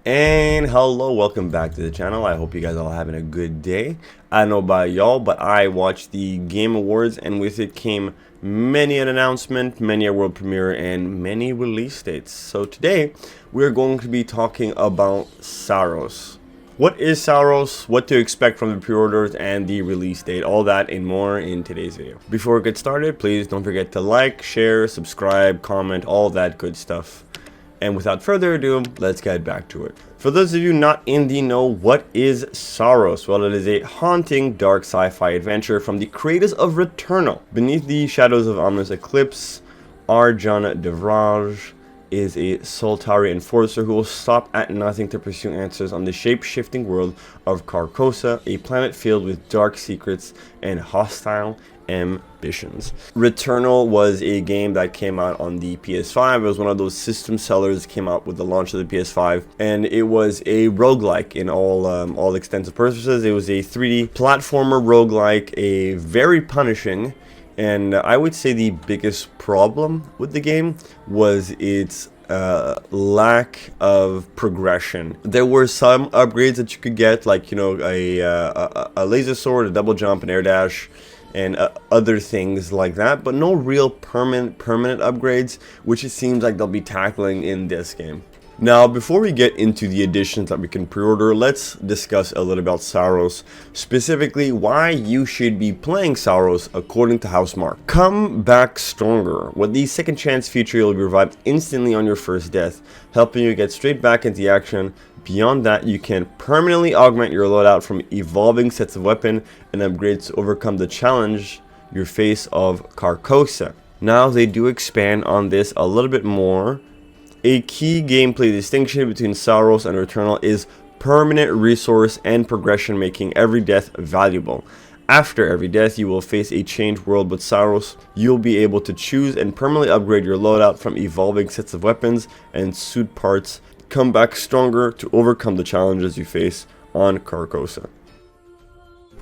And hello, welcome back to the channel. I hope you guys all having a good day. I don't know about y'all, but I watched the Game Awards, and with it came many an announcement, many a world premiere, and many release dates. So today, we're going to be talking about Saros. What is Saros, what to expect from the pre-orders, and the release date, all that and more in today's video. Before we get started, please don't forget to like, share, subscribe, comment, all that good stuff. And without further ado, let's get back to it. For those of you not in the know, what is Saros? Well, it is a haunting, dark sci-fi adventure from the creators of Returnal. Beneath the shadows of ominous eclipse, Arjun Devraj is a Soltari Enforcer who will stop at nothing to pursue answers on the shape-shifting world of Carcosa, a planet filled with dark secrets and hostile ambitions. Returnal was a game that came out on the PS5. It was one of those system sellers that came out with the launch of the PS5, and it was a roguelike in all extensive purposes. It was a 3D platformer roguelike, a very punishing, and I would say the biggest problem with the game was its lack of progression. There were some upgrades that you could get, like, you know, a laser sword, a double jump, an air dash, and other things like that, but no real permanent upgrades, which it seems like they'll be tackling in this game. Now, before we get into the additions that we can pre-order, let's discuss a little about Saros, specifically why you should be playing Saros according to House Marque. Come back stronger. With the second chance feature, you'll be revived instantly on your first death, helping you get straight back into action. Beyond that, you can permanently augment your loadout from evolving sets of weapon and upgrades to overcome the challenge you face of Carcosa. Now, they do expand on this a little bit more. A key gameplay distinction between Saros and Returnal is permanent resource and progression, making every death valuable. After every death, you will face a changed world. With Saros, you'll be able to choose and permanently upgrade your loadout from evolving sets of weapons and suit parts. Come back stronger to overcome the challenges you face on Carcosa.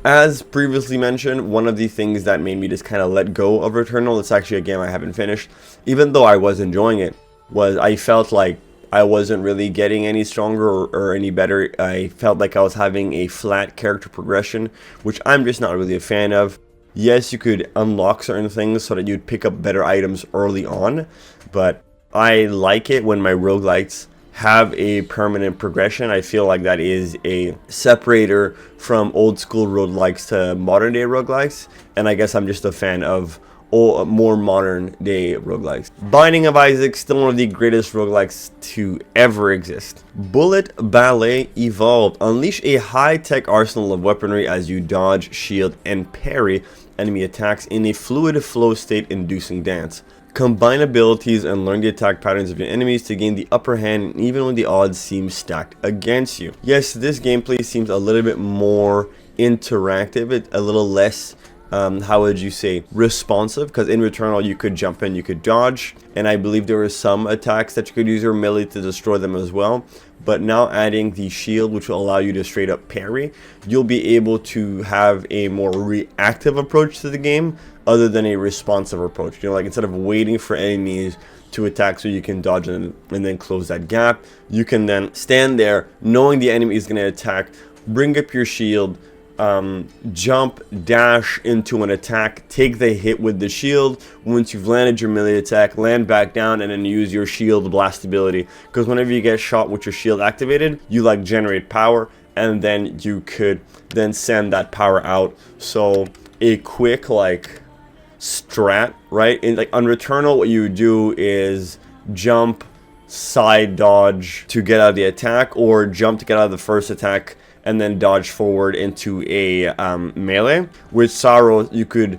As previously mentioned, one of the things that made me just kind of let go of Returnal, it's actually a game I haven't finished, even though I was enjoying it, was I felt like I wasn't really getting any stronger or any better. I felt like I was having a flat character progression, which I'm just not really a fan of. Yes, you could unlock certain things so that you'd pick up better items early on, but I like it when my roguelikes have a permanent progression. I feel like that is a separator from old school roguelikes to modern day roguelikes, and I guess I'm just a fan of more modern day roguelikes. Binding of Isaac, still one of the greatest roguelikes to ever exist. Bullet Ballet Evolved. Unleash a high-tech arsenal of weaponry as you dodge, shield, and parry enemy attacks in a fluid flow state inducing dance. Combine abilities and learn the attack patterns of your enemies to gain the upper hand even when the odds seem stacked against you. Yes, this gameplay seems a little bit more interactive, a little less how would you say, responsive, because in Returnal you could jump in, you could dodge, and I believe there were some attacks that you could use your melee to destroy them as well. But now adding the shield, which will allow you to straight up parry, you'll be able to have a more reactive approach to the game other than a responsive approach. You know, like instead of waiting for enemies to attack so you can dodge and then close that gap, you can then stand there knowing the enemy is going to attack, bring up your shield, jump, dash into an attack, take the hit with the shield. Once you've landed your melee attack, land back down and then use your shield blast ability, because whenever you get shot with your shield activated, you like generate power, and then you could then send that power out. So a quick like strat, right? In like on Returnal, what you do is jump, side dodge to get out of the attack, or jump to get out of the first attack and then dodge forward into a melee. With Saros, you could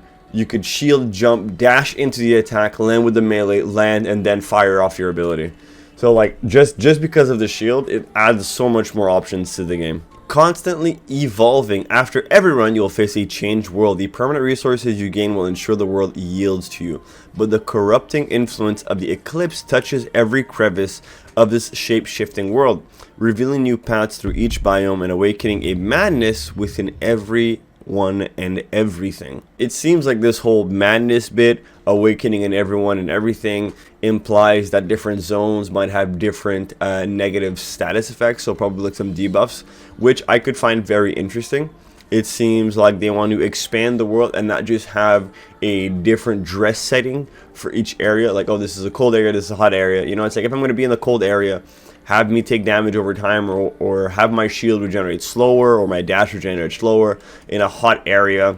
shield, jump, dash into the attack, land with the melee, land, and then fire off your ability. So like just because of the shield, it adds so much more options to the game. Constantly evolving. After every run, you will face a changed world. The permanent resources you gain will ensure the world yields to you, but the corrupting influence of the eclipse touches every crevice of this shape-shifting world, revealing new paths through each biome and awakening a madness within everyone and everything. It seems like this whole madness bit awakening in everyone and everything implies that different zones might have different negative status effects, so probably like some debuffs, which I could find very interesting. It seems like they want to expand the world and not just have a different dress setting for each area. Like, oh, this is a cold area, this is a hot area. You know, it's like if I'm going to be in the cold area, have me take damage over time, or have my shield regenerate slower or my dash regenerate slower. In a hot area,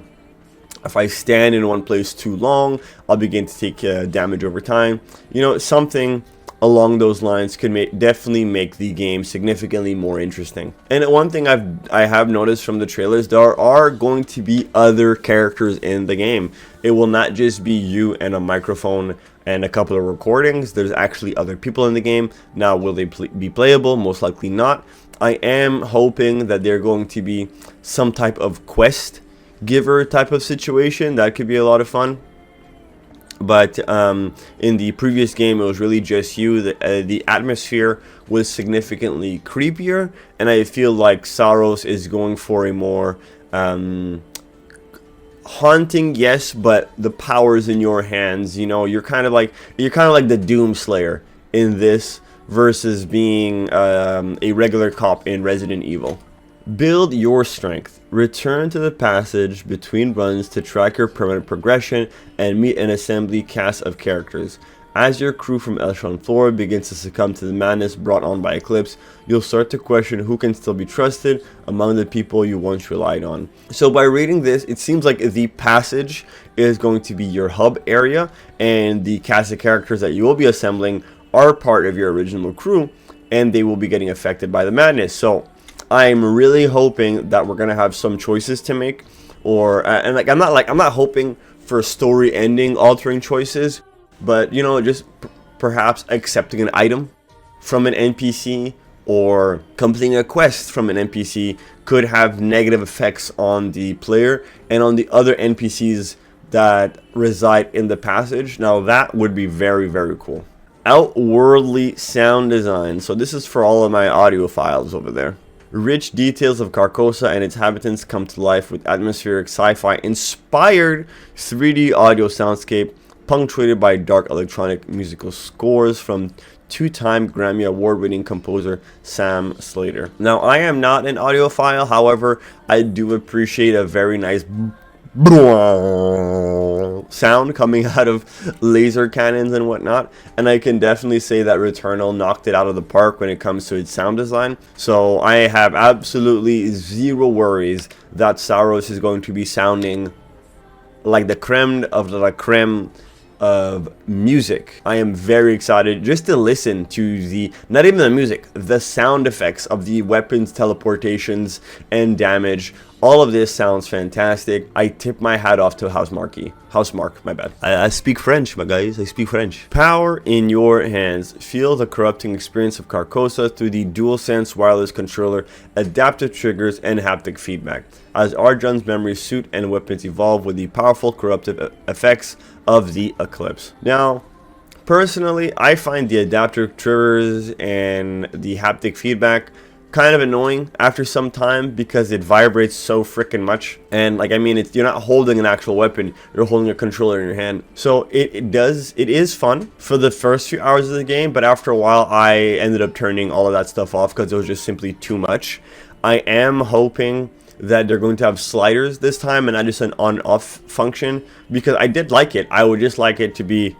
if I stand in one place too long, I'll begin to take damage over time. You know, something along those lines could definitely make the game significantly more interesting. And one thing I have noticed from the trailers, there are going to be other characters in the game. It will not just be you and a microphone and a couple of recordings. There's actually other people in the game. Now, will they be playable? Most likely not. I am hoping that they're going to be some type of quest giver type of situation. That could be a lot of fun. But in the previous game, it was really just you. The atmosphere was significantly creepier, and I feel like Saros is going for a more haunting, yes, but the power's in your hands. You know, you're kind of like the Doom Slayer in this versus being a regular cop in Resident Evil. Build your strength. Return to the passage between runs to track your permanent progression and meet an assembly cast of characters. As your crew from Echelon 4 begins to succumb to the madness brought on by Eclipse, you'll start to question who can still be trusted among the people you once relied on. So by reading this, it seems like the passage is going to be your hub area, and the cast of characters that you will be assembling are part of your original crew, and they will be getting affected by the madness. So I'm really hoping that we're gonna have some choices to make, or and I'm not hoping for story ending altering choices, but you know, just perhaps accepting an item from an NPC or completing a quest from an NPC could have negative effects on the player and on the other NPCs that reside in the passage. Now that would be very, very cool. Outworldly sound design. So this is for all of my audiophiles over there. Rich details of Carcosa and its inhabitants come to life with atmospheric sci-fi inspired 3D audio soundscape punctuated by dark electronic musical scores from two-time Grammy Award-winning composer Sam Slater. Now, I am not an audiophile, however, I do appreciate a very nice sound coming out of laser cannons and whatnot, and I can definitely say that Returnal knocked it out of the park when it comes to its sound design. So I have absolutely zero worries that Saros is going to be sounding like the creme of the creme of music. I am very excited just to listen to not even the music, the sound effects of the weapons, teleportations, and damage. All of this sounds fantastic. I tip my hat off to House Marque, my bad. I speak French, my guys, I speak French. Power in your hands. Feel the corrupting experience of Carcosa through the DualSense wireless controller, adaptive triggers, and haptic feedback, as Arjun's memory suit and weapons evolve with the powerful corruptive effects of the Eclipse. Now, personally, I find the adaptive triggers and the haptic feedback kind of annoying after some time because it vibrates so freaking much. And like, I mean, you're not holding an actual weapon, you're holding a controller in your hand. So it is fun for the first few hours of the game, but after a while I ended up turning all of that stuff off because it was just simply too much. I am hoping that they're going to have sliders this time and not just an on-off function, because I did like it. I would just like it to be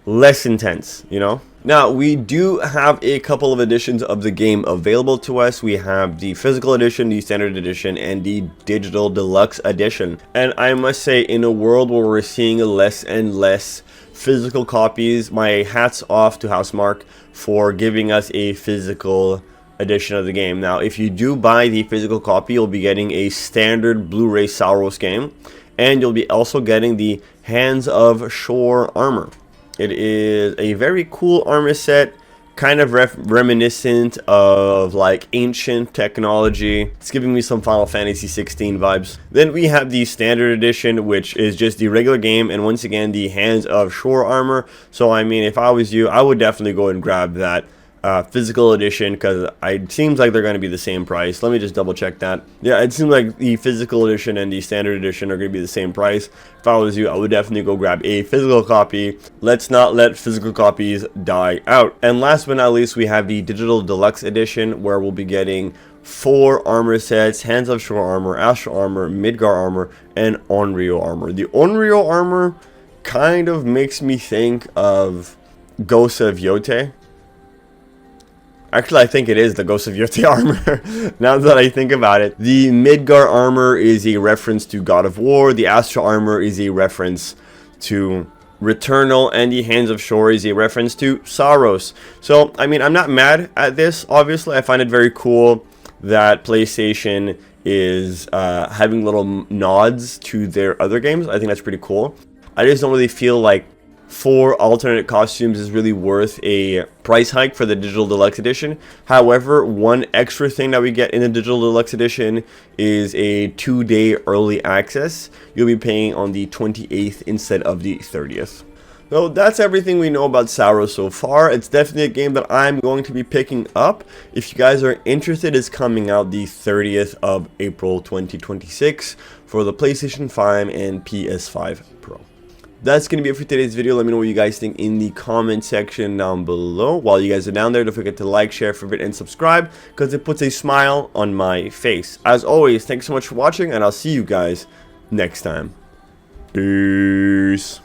less intense, you know? Now, we do have a couple of editions of the game available to us. We have the physical edition, the standard edition, and the digital deluxe edition. And I must say, in a world where we're seeing less and less physical copies, my hat's off to House Marque for giving us a physical edition of the game. Now, if you do buy the physical copy, you'll be getting a standard Blu-ray Saros game, and you'll be also getting the Hands of Shore armor. It is a very cool armor set, kind of reminiscent of like ancient technology. It's giving me some Final Fantasy 16 vibes. Then we have the standard edition, which is just the regular game, and once again the Hands of Shore armor. So I mean, if I was you, I would definitely go and grab that physical edition, because it seems like they're going to be the same price. Let me just double check that. Yeah, it seems like the physical edition and the standard edition are going to be the same price. If I was you, I would definitely go grab a physical copy. Let's not let physical copies die out. And last but not least, we have the digital deluxe edition, where we'll be getting 4 armor sets: Hands of Shore armor, Astral armor, Midgar armor, and Onryo armor. The Onryo armor kind of makes me think of Ghost of Yote. Actually, I think it is the Ghost of Yote armor, now that I think about it. The Midgar armor is a reference to God of War, the Astral armor is a reference to Returnal, and the Hands of Shore is a reference to Saros. So, I mean, I'm not mad at this, obviously. I find it very cool that PlayStation is having little nods to their other games. I think that's pretty cool. I just don't really feel like 4 alternate costumes is really worth a price hike for the digital deluxe edition. However, one extra thing that we get in the digital deluxe edition is a 2-day early access. You'll be paying on the 28th instead of the 30th. So that's everything we know about Saros so far. It's definitely a game that I'm going to be picking up. If you guys are interested, it's coming out the 30th of April 2026 for the PlayStation 5 and PS5 Pro. That's going to be it for today's video. Let me know what you guys think in the comment section down below. While you guys are down there, don't forget to like, share, favorite, and subscribe, because it puts a smile on my face. As always, thanks so much for watching, and I'll see you guys next time. Peace.